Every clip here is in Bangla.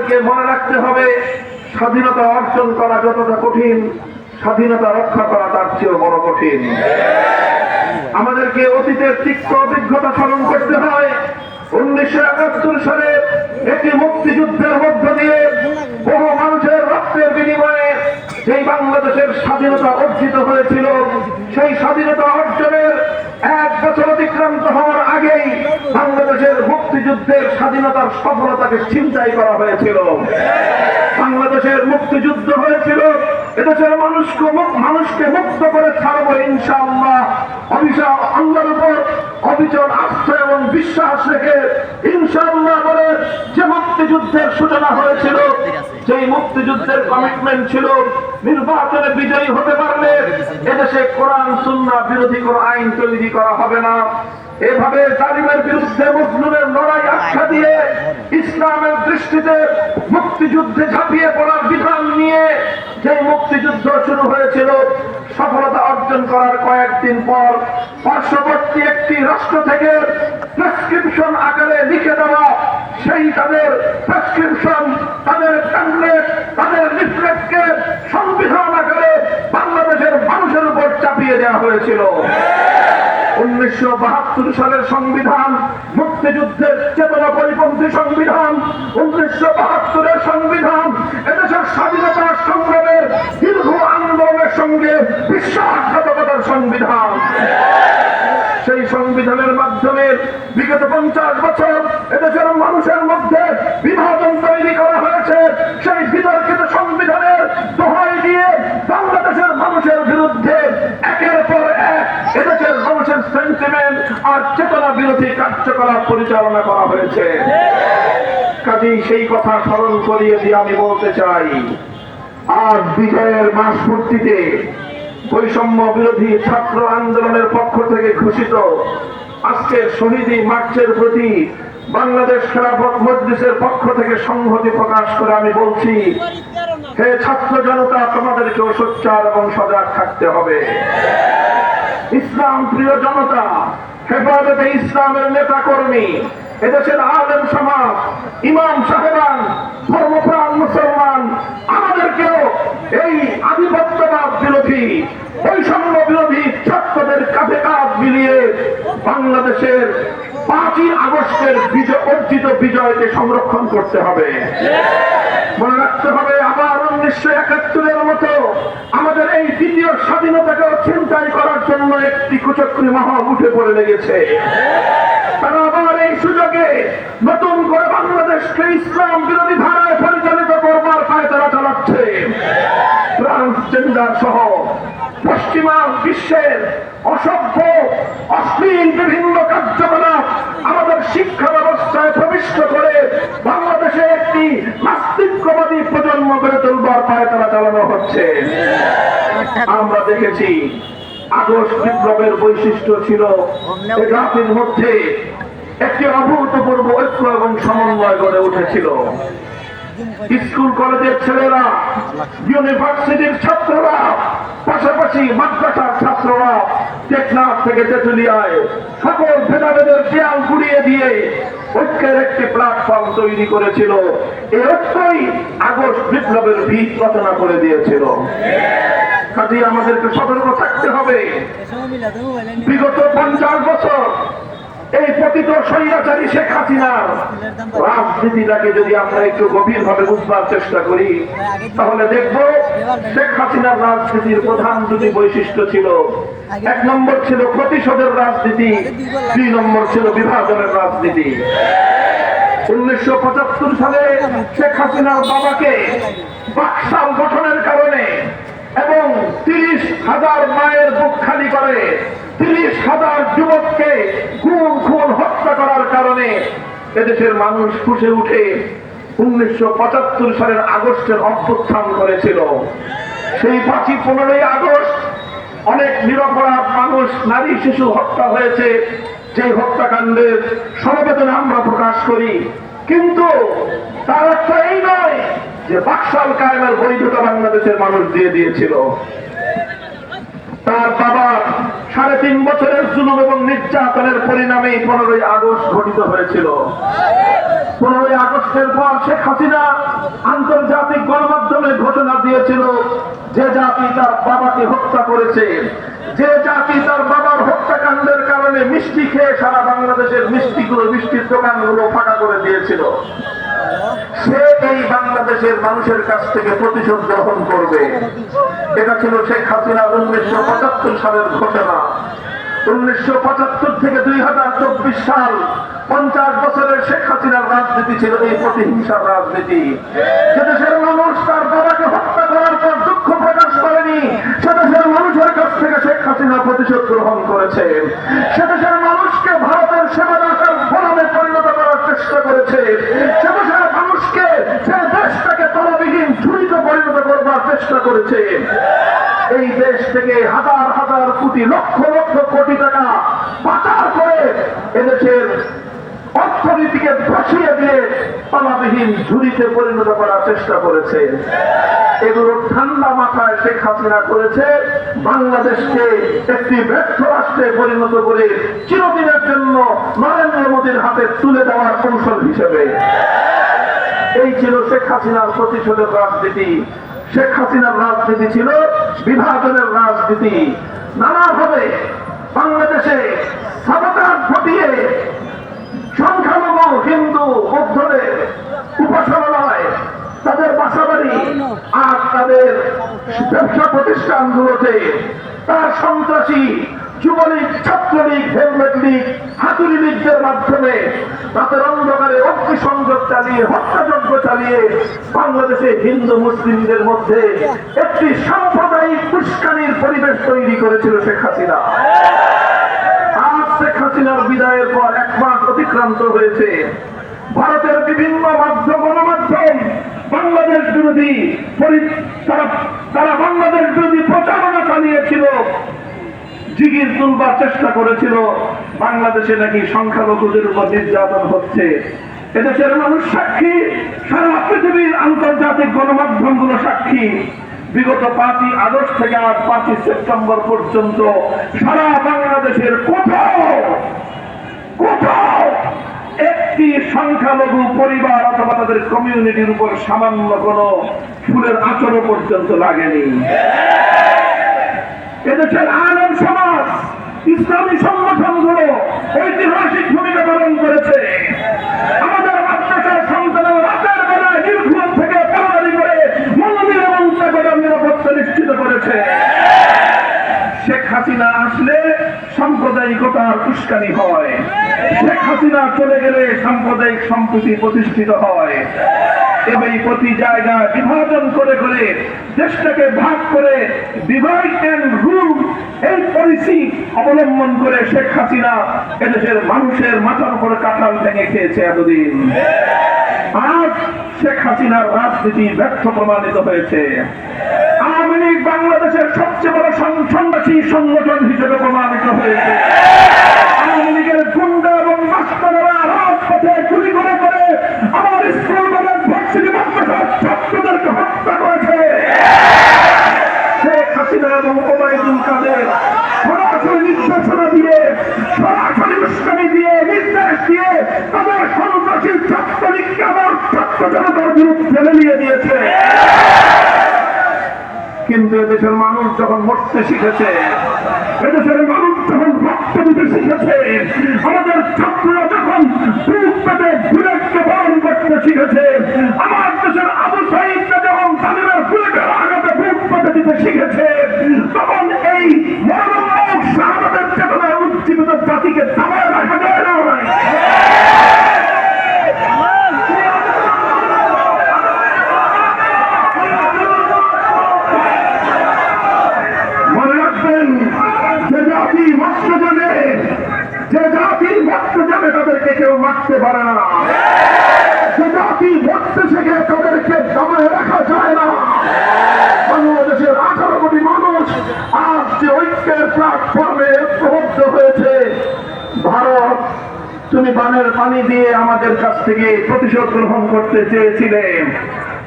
আমাদেরকে মনে রাখতে হবে, স্বাধীনতা অর্জন করা যতটা কঠিন, স্বাধীনতা রক্ষা করা তার চেয়েও বড় কঠিন। আমাদেরকে অতীতের তিক্ত অভিজ্ঞতা স্মরণ করতে হয়। 1971 সালে একটি মুক্তিযুদ্ধের মধ্য দিয়ে বহু মানুষের রক্তের বিনিময়ে যেই বাংলাদেশের স্বাধীনতা অর্জিত হয়েছিল, সেই স্বাধীনতা অর্জনের 1 বছর অতিক্রান্ত হওয়ার আগেই বাংলাদেশের মুক্তিযুদ্ধের স্বাধীনতার সফলতাকে ছিনতাই করা হয়েছিল। বাংলাদেশের মুক্তিযুদ্ধ হয়েছিল এদেশের মানুষকে মুক্ত করে ছাড়বো ইনশাআল্লাহ, আল্লাহর উপর অবিচল আস্থা এবং বিশ্বাস রেখে ইনশাআল্লাহ বলে যে মুক্তিযুদ্ধের সূচনা হয়েছিল, সেই মুক্তিযুদ্ধের কমিটমেন্ট ছিল নির্বাচনে বিজয়ী হতে পারলে এদেশে কোরআন সুন্নাহ বিরোধী কোন আইন তৈরি করা হবে না। এভাবে জালিমের বিরুদ্ধে মুসলিমের লড়াই আখ্যা দিয়ে ইসলামের দৃষ্টিতে মুক্তিযুদ্ধে ঝাঁপিয়ে পড়ার বিধান নিয়ে যে মুক্তিযুদ্ধ শুরু হয়েছিল, সফলতা অর্জন করার কয়েকদিন পর পার্শ্ববর্তী একটি রাষ্ট্র থেকে প্রেসক্রিপশন আকারে লিখে দেওয়া সেই তাদের প্রেসক্রিপশন, তাদের প্যাম্পলেট, তাদের লিফলেটকে সংবিধান আকারে বাংলাদেশের মানুষের উপর চাপিয়ে দেওয়া হয়েছিল। 1972 সালের সংবিধান মুক্তিযুদ্ধের চেতনা পরিপন্থী সংবিধান, 1972 সংবিধান এদেশের স্বাধীনতা সংগ্রামের দীর্ঘ আন্দোলনের সঙ্গে বিশ্বাসঘাতকতার সংবিধান। সেই সংবিধানের মাধ্যমে বিগত 50 বছর এদেশের মানুষের মধ্যে বিভাজন তৈরি করা হয়েছে। সেই বিতর্কিত সংবিধানের দোহাই দিয়ে বাংলাদেশের মানুষের বিরুদ্ধে একের পর এক এদেশের মানুষের সেন্টিমেন্ট আর চেতনা বিরোধী কার্যকলাপ পরিচালনা করা হয়েছে। কাজেই সেই কথা স্মরণ করিয়ে দিয়ে আমি বলতে চাই, আজ বিজয়ের মাস পূর্তিতে বৈষম্য বিরোধী ছাত্র আন্দোলনের পক্ষ থেকে ঘোষিত আজকের শহীদি মার্চের প্রতি বাংলাদেশ খেলাফত মজলিসের পক্ষ থেকে সংহতি প্রকাশ করে আমি বলছি, হে ছাত্র জনতা, তোমাদেরকেও সোচ্চার এবং সজাগ থাকতে হবে। ইসলাম প্রিয় জনতা, হেফাজতে ইসলামের নেতা কর্মী, এদেশের আলেম সমাজ, ইমাম সাহেবান, ধর্মপ্রাণ মুসলমান, আমাদেরকেও এই আধিপত্যবাদ বিরোধী, বৈষম্য বিরোধী ছাত্রদের কাঁধে কাঁধ মিলিয়ে বাংলাদেশের 5ই আগস্টের অর্জিত বিজয়কে সংরক্ষণ করতে হবে। মনে রাখতে হবে, আবার 1971 মতো আমাদের এই দ্বিতীয় স্বাধীনতাকে ছিনতাই করার জন্য একটি কুচক্রী মহল উঠে পড়ে লেগেছে। তারা আবার এই সুযোগে নতুন করে বাংলাদেশকে ইসলাম বিরোধী ধারায় পরিচালিত করবার পায়তারা চালাচ্ছে। ট্রান্সজেন্ডার সহ পশ্চিমা বিশ্বের অসভ্য অশ্লীল বিভিন্ন কার্যকলাপ আমাদের শিক্ষা ব্যবস্থায় প্রবিষ্ট করে বাংলাদেশে একটি নাস্তিকবাদী প্রজন্ম গড়ে তোলবার পায়তারা চালানো হচ্ছে। আমরা দেখেছি আগস্ট বিপ্লবের বৈশিষ্ট্য ছিল এই জাতির মধ্যে একটি অভূতপূর্ব ঐক্য এবং সমন্বয় গড়ে উঠেছিল। স্কুল কলেজের ছেলেরা, ইউনিভার্সিটির ছাত্ররা, পাশাপাশি মাদ্রাসার ছাত্ররা টেকনাফ থেকে তেঁতুলিয়ায় সকল ভেদাভেদের দেয়াল গুড়িয়ে দিয়ে ঐক্যের একটি প্ল্যাটফর্ম তৈরি করেছিল। এই ঐক্যই আগস্ট বিপ্লবের ভিত রচনা করে দিয়েছিল। কাজেই আমাদেরকে সতর্ক থাকতে হবে। বিগত 50 বছর এই পতিত স্বৈরাচারী শেখ হাসিনার রাজনীতিটাকে যদি আমরা একটু গভীরভাবে বুঝবার চেষ্টা করি, তাহলে দেখব শেখ হাসিনার রাজনীতির প্রধান দুটি বৈশিষ্ট্য ছিল। 1 নম্বর ছিল প্রতিশোধের রাজনীতি, 2 নম্বর ছিল বিভাজনের রাজনীতি। 1975 সালে শেখ হাসিনার বাবাকে বাকশাল গঠনের কারণে এবং 30,000 মায়ের বুক খালি করে 30,000 যুবককে খুন হত্যা করার কারণে এদেশের মানুষ ফুঁসে উঠে 1975 সালের আগস্টের অভ্যুত্থান করেছিল। সেই 15ই আগস্ট অনেক নিরপরাধ মানুষ, নারী শিশু হত্যা হয়েছে। যে হত্যাকাণ্ডের সমবেদনা আমরা প্রকাশ করি, কিন্তু তার অর্থ এই নয় যে বাকশাল কায়েমের বৈধতা বাংলাদেশের মানুষ দিয়ে দিয়েছিল। তার বাবা 3.5 বছরের জুলুম এবং নির্যাতনের পরিণামে 15ই আগস্ট ঘটিত হয়েছিল। 15ই আগস্টের পর শেখ হাসিনা আন্তর্জাতিক গণমাধ্যমে ঘোষণা দিয়েছিল, যে জাতি তার বাবাকে হত্যা করেছে, যে জাতি তার বাবার হত্যাকাণ্ডের কারণে মিষ্টি খেয়ে সারা বাংলাদেশের মিষ্টির দোকানগুলো ফাঁকা করে দিয়েছিল, সে এই বাংলাদেশের মানুষের কাছ থেকে প্রতিশোধ গ্রহণ করবে। এটা ছিল শেখ হাসিনার 1975 সালের ঘোষণা। 1975 থেকে 2024 সাল 50 বছরের শেখ হাসিনার রাজনীতি ছিল এই প্রতিহিংসার রাজনীতি। যে দেশের মানুষ তার বাবাকে হত্যা করার পর দুঃখ প্রকাশ করেনি, সে দেশের মানুষের কাছ থেকে শেখ হাসিনা প্রতিশোধ গ্রহণ করেছে। সে দেশের মানুষকে ভারতের সেবাদাসের গোলামে পরিণত করার চেষ্টা করেছে। সে দেশের মানুষকে, সে দেশটাকে তলাবিহীন ঝুড়িতে পরিণত করবার চেষ্টা করেছে। এই দেশ থেকে হাজার হাজার কোটি, লক্ষ লক্ষ কোটি টাকা পাচার করে এদেশের অর্থনীতিকে ধসিয়ে দিয়ে তলাবিহীন ঝুড়িতে পরিণত করার চেষ্টা করেছে। এগুলো ঠান্ডা মাথায় শেখ হাসিনা করেছে বাংলাদেশকে একটি ব্যর্থ রাষ্ট্রে পরিণত করে চিরদিনের জন্য নরেন্দ্র মোদীর হাতে তুলে দেওয়ার কৌশল হিসেবে। এই ছিল শেখ হাসিনার প্রতিশোধের রাজনীতি। শেখ হাসিনার রাজনীতি ছিল বিভাজনের রাজনীতি। নানাভাবে বাংলাদেশে সাবোতাজ ঘটিয়ে সংখ্যালঘু হিন্দু বৌদ্ধদের উপাসনালয়, তাদের বাসাবাড়ি আর তাদের ব্যবসা প্রতিষ্ঠানগুলোতে তার সন্ত্রাসী যুবলীগ, ছাত্রলীগ, হেলমেট লীগ, হাতুড়ি লীগদের মাধ্যমে রাতের অন্ধকারে অগ্নিসংযোগ চালিয়ে, হত্যাযজ্ঞ চালিয়ে বাংলাদেশে হিন্দু মুসলিমদের মধ্যে একটি সাম্প্রদায়িক উস্কানির পরিবেশ তৈরি করেছিল শেখ হাসিনা। আজ শেখ হাসিনার বিদায়ের পর 1 মাস অতিক্রান্ত হয়েছে। ভারতের বিভিন্ন গণমাধ্যম বাংলাদেশ বিরোধী তারা বাংলাদেশ বিরোধী প্রচারণা চালিয়েছিল, জিগির তুলবার চেষ্টা করেছিল বাংলাদেশে নাকি সংখ্যালঘুদের উপর নির্যাতন হচ্ছে। এদেশের মানুষ সাক্ষী, সারা পৃথিবীর আন্তর্জাতিক গণমাধ্যমগুলো সাক্ষী। বিগত 5ই আগস্ট থেকে আজ 5ই সেপ্টেম্বর পর্যন্ত সারা বাংলাদেশের কোথাও একটি সংখ্যালঘু পরিবার অথবা তাদের কমিউনিটির উপর সামান্য কোন ফুলের আচরণ পর্যন্ত লাগেনি। এদেশের আলেম সমাজ, ইসলামী সংগঠনগুলো ঐতিহাসিক ভূমিকা পালন করেছে। আমাদের মাদ্রাসার সন্তানের রাতের বেলায় নির্ঘুম থেকে পালারি করে মন্দির এবং চাকরির নিরাপত্তা নিশ্চিত করেছে। শেখ হাসিনা আসলে সাম্প্রদায়িকতার উস্কানি হয়, শেখ হাসিনা চলে গেলে সাম্প্রদায়িক সম্প্রীতি প্রতিষ্ঠিত হয়। এবং প্রতি জায়গায় বিভাজন করে করে দেশটাকে ভাগ করে ডিভাইড এন্ড রুল এই পলিসি অবলম্বন করে শেখ হাসিনা এদেশের মানুষের মাথার উপরে কাঁঠাল ভেঙে খেয়েছে এতদিন। আজ শেখ হাসিনার রাজনীতি ব্যর্থ প্রমাণিত হয়েছে। আওয়ামী লীগ বাংলাদেশের সবচেয়ে বড় সন্ত্রাসী সংগঠন হিসেবে প্রমাণিত হয়েছে। আওয়ামী লীগের গুন্ডা এবং মাস্টাররা রাজপথে গুলি করে করে আমার স্কুল কলেজ ভার্সিটি মাদ্রাসার ছাত্রদেরকে হত্যা করেছে। শেখ হাসিনা এবং ওবায়দুল কাদের সরাসরি নির্দেশনা দিয়ে, সরাসরি উস্কানি দিয়ে, নির্দেশ দিয়ে তাদের সন্ত্রাসী ছাত্রলীগকে আমার ছাত্র জনতার বিরুদ্ধে লেলিয়ে দিয়েছে। কিন্তু এদেশের মানুষ যখন মরতে শিখেছে, এদেশের মানুষ যখন রক্ত দিতে শিখেছে, আমাদের ছাত্ররা যখন বুক পেতে বুলেটকে বরণ করতে শিখেছে, আমার দেশের আবু সাঈদকে যখন তালিমের বুলেটের আঘাতে বুক পেতে দিতে শিখেছে, তখন এই মরণমুখ শাহাদাতের চেতনায় উজ্জীবিত জাতিকে দাবায় রাখা যায় না। যে জাতি মরতে যাবে তাদেরকে কেউ মারতে পারে না। যে জাতি মরতে শেখে তাদেরকে দাবায় রাখা যায় না। বাংলাদেশের 18 কোটি মানুষ আজ যে ঐক্যের প্ল্যাটফর্মে ঐক্যবদ্ধ হয়েছে। ভারত, তুমি বানের পানি দিয়ে আমাদের কাছ থেকে প্রতিশোধ গ্রহণ করতে চেয়েছিলে,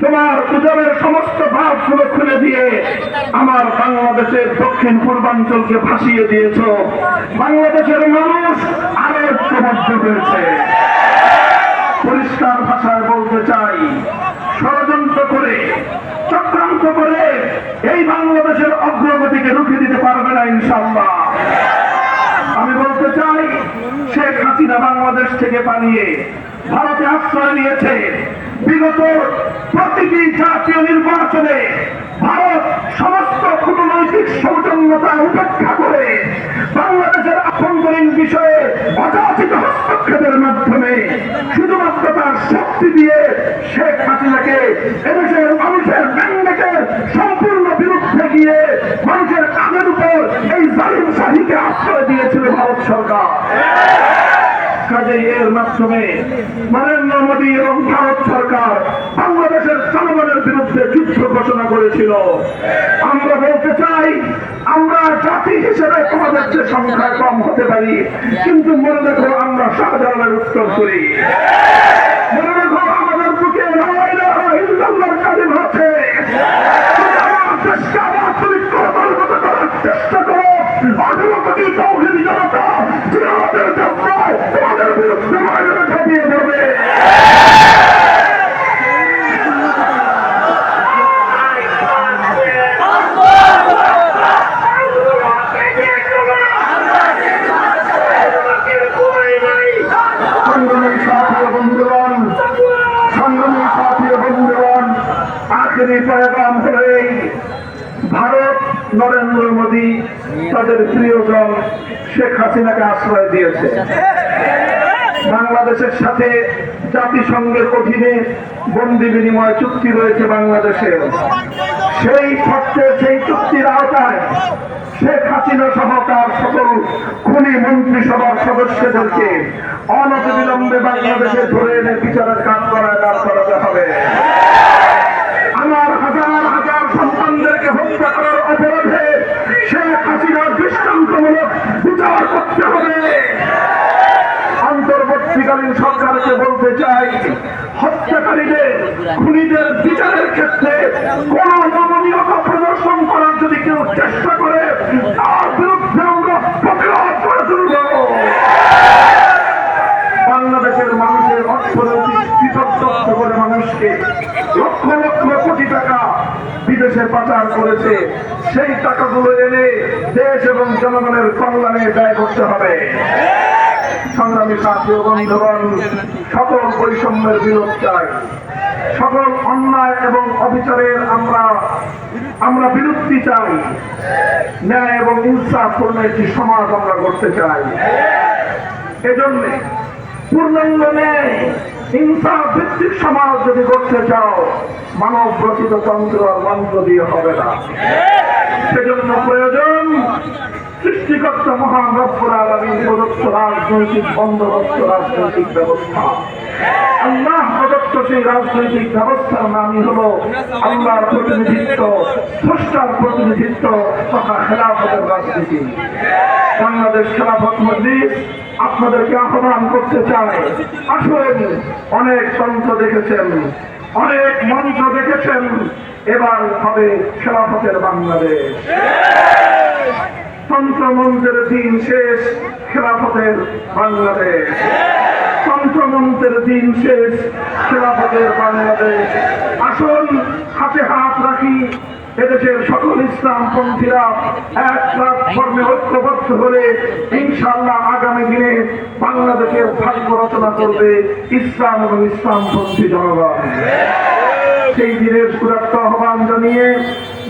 তোমার উদরের সমস্ত ভাবগুলো খুলে দিয়ে আমার বাংলাদেশের দক্ষিণ পূর্বাঞ্চলকে ভাসিয়ে দিয়েছ। বাংলাদেশের মানুষ আরো ঐক্যবদ্ধ হয়েছে। পরিষ্কার ভাষায় বলতে চাই, ষড়যন্ত্র করে চক্রান্ত করে এই বাংলাদেশের অগ্রগতিকে রুখে দিতে পারবে না ইনশাআল্লাহ। আমি বলতে চাই, শেখ হাসিনা বাংলাদেশ থেকে পালিয়ে ভারতে আশ্রয় নিয়েছে। বিগত প্রতিটি জাতীয় নির্বাচনে ভারত সমস্ত কূটনৈতিক সৌজন্যতা উপেক্ষা করে বাংলাদেশের আভ্যন্তরীণ বিষয়ে অযাচিত হস্তক্ষেপের মাধ্যমে শুধুমাত্র তার শক্তি দিয়ে শেখ হাসিনাকে এদেশের মানুষের ম্যান্ডেটের সম্পূর্ণ বিরুদ্ধে গিয়ে মানুষের কানের উপর এই জালিম শাহীকে আশ্রয় দিয়েছিল ভারত সরকার। কাজেই এর মাধ্যমে নরেন্দ্র মোদী এবং ভারত সরকার বাংলাদেশের জনগণের বিরুদ্ধে যুদ্ধ ঘোষণা করেছিল। আমরা বলতে চাই, আমরা জাতি হিসেবে তোমাদের যে সংখ্যায় কম হতে পারি, কিন্তু মনে রেখো আমরা শাহজালালের উত্তর করি। মনে রেখো আমাদের বুকে লা ইলাহা ইল্লাল্লাহর কালিমা আছে। দেশকে আবার পবিত্র করার চেষ্টা করো। 18 কোটি তাওহীদি জনতা জিহাদের জন্য তোমাদের বিরুদ্ধে ময়দানে ঝাঁপিয়ে পড়বে। আখেরি পয়গাম হলে ভারত নরেন্দ্র মোদী তাদের প্রিয়জন শেখ হাসিনাকে আশ্রয় দিয়েছে। বাংলাদেশের সাথে জাতিসংঘের অধীনে বন্দি বিনিময় চুক্তি রয়েছে বাংলাদেশের। সেই শর্তে সেই চুক্তির আওতায় শেখ হাসিনা সহ তার সকল খুনি মন্ত্রিসভার সদস্যদেরকে অনতিবিলম্বে বাংলাদেশে ধরে এনে বিচারের কাজ করায় দাঁড় করাতে হবে। আমার হাজার হাজার সন্তানদেরকে হত্যা করার অপরাধে শেখ হাসিনার দৃষ্টান্তমূলক বিচার করতে হবে। অন্তর্বর্তীকালীন সরকারকে বলতে চাই, হত্যাকারীদের খুনিদের বিচারের ক্ষেত্রে কোন নমনীয়তা প্রদর্শন করার যদি কেউ চেষ্টা করে, তার বিরুদ্ধে আমরা প্রতিরোধ করে তুলব। বাংলাদেশের মানুষের অর্থনৈতিক বিপর্যস্ত করে মানুষকে লক্ষ লক্ষ কোটি টাকা বিদেশে পাচার করেছে। সেই টাকাগুলো এনে দেশ এবং জনগণের কল্যাণে ব্যয় করতে হবে। সংগ্রামী সাথী ও বন্ধুগণ, সকল বৈষম্যের বিরোধ চাই, সকল অন্যায় এবং অবিচারের আমরা বিরুদ্ধে চাই। ন্যায় এবং ইনসাফপূর্ণ একটি সমাজ আমরা গড়তে চাই। এজন্য পূর্ণাঙ্গ ন্যায় ইনসাফ ভিত্তিক সমাজ যদি গড়তে চাও, মানব রচিত তন্ত্র আর মন্ত্র দিয়ে হবে না। সেজন্য প্রয়োজন সৃষ্টিকর্তা মহান রব্বুল আলামিন প্রদত্ত রাজনৈতিক বন্দোবস্ত, রাজনৈতিক ব্যবস্থা। আল্লাহ প্রদত্ত সেই রাজনৈতিক ব্যবস্থার নামই হলো আল্লাহর প্রতিনিধিত্ব, স্রষ্টার প্রতিনিধিত্ব তথা খেলাফতের রাজনীতি। বাংলাদেশ খেলাফত মজলিস আপনাদেরকে আহ্বান করতে চায়, আসুন। অনেক তন্ত্র দেখেছেন, অনেক মন্ত্র দেখেছেন, এবার হবে খেলাফতের বাংলাদেশ। তন্ত্রমন্ত্রের দিন শেষ, খেলাফতের বাংলাদেশ। তন্ত্রমন্ত্রের দিন শেষ, খেলাফতের বাংলাদেশ। আসুন হাতে হাত রাখি, এদেশের সকল ইসলামপন্থীরা এক প্ল্যাটফর্মে ঐক্যবদ্ধ হলে ইনশাআল্লাহ আগামী দিনে বাংলাদেশের ভাগ্য রচনা করবে ইসলাম এবং ইসলামপন্থী জনগণ। সেই দিনের সুরাক্ত আহ্বান জানিয়ে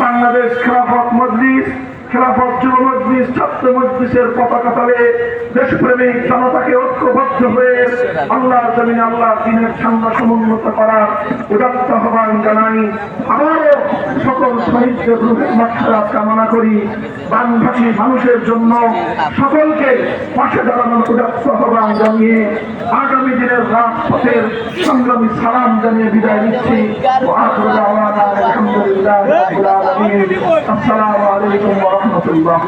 বাংলাদেশ খেলাফত মজলিস, খেলাফত যুব মজলিস, ছাত্র মজলিসের পতাকা তলে দেশপ্রেমিক জনতাকে ঐক্যবদ্ধ হয়ে আল্লাহর জমিনে আল্লাহর দ্বীনের ঝান্ডা সমুন্নত করার উদাত্ত আহ্বান জানাই। আবারও সকল শহীদদের রূহের মাগফিরাত কামনা করি। বানভাসী মানুষের জন্য সকলকে পাশে দাঁড়ানোর উদাত্ত আহ্বান জানিয়ে আগামী দিনের রাজপথের সংগ্রামী সালাম জানিয়ে বিদায় নিচ্ছি। আলহামদুলিল্লাহ রাব্বিল আলামিন। আসসালামু আলাইকুম ওয়া রাহমাতুল্লাহ।